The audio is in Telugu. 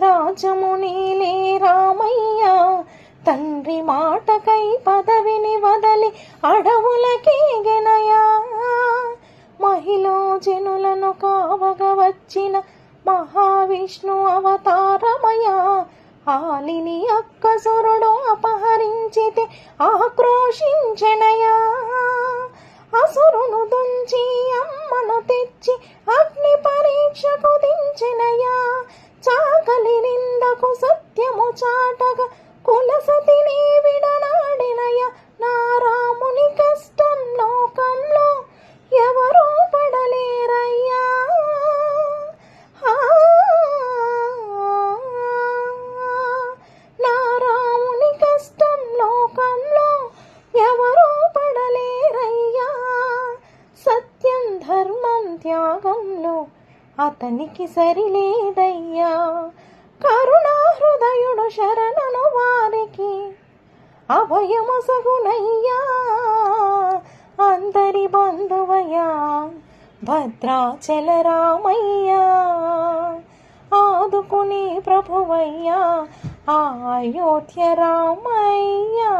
రాజమునిలే రామయ్య తండ్రి మాటకై పదవిని వదలి అడవులకేగెనయా. మహిళ జనులను కావగ వచ్చిన మహావిష్ణు అవతారమయా. ఆలిని అక్కసురుడు అపహరించితే ఆక్రోశించెనయా. అసురును దుంచి అమ్మను తెచ్చి అగ్ని పరీక్షకు దించెనయా. చాకలి నిందకు సత్యము చాటగా కులసతిని విడనాడినయ. నా రాముని కష్టం లోకంలో ఎవరూ పడలేరయ్యా. నా రాముని కష్టం లోకంలో ఎవరూ పడలేరయ్యా. సత్యం ధర్మం త్యాగంలో అతనికి సరిలేదయ్యా. కరుణా హృదయుడు శరణను వారికి అభయమొసగునయ్యా. అందరి బంధువయ్యా భద్రాచల రామయ్యా. ఆదుకునే ప్రభువయ్యా అయోధ్య రామయ్యా.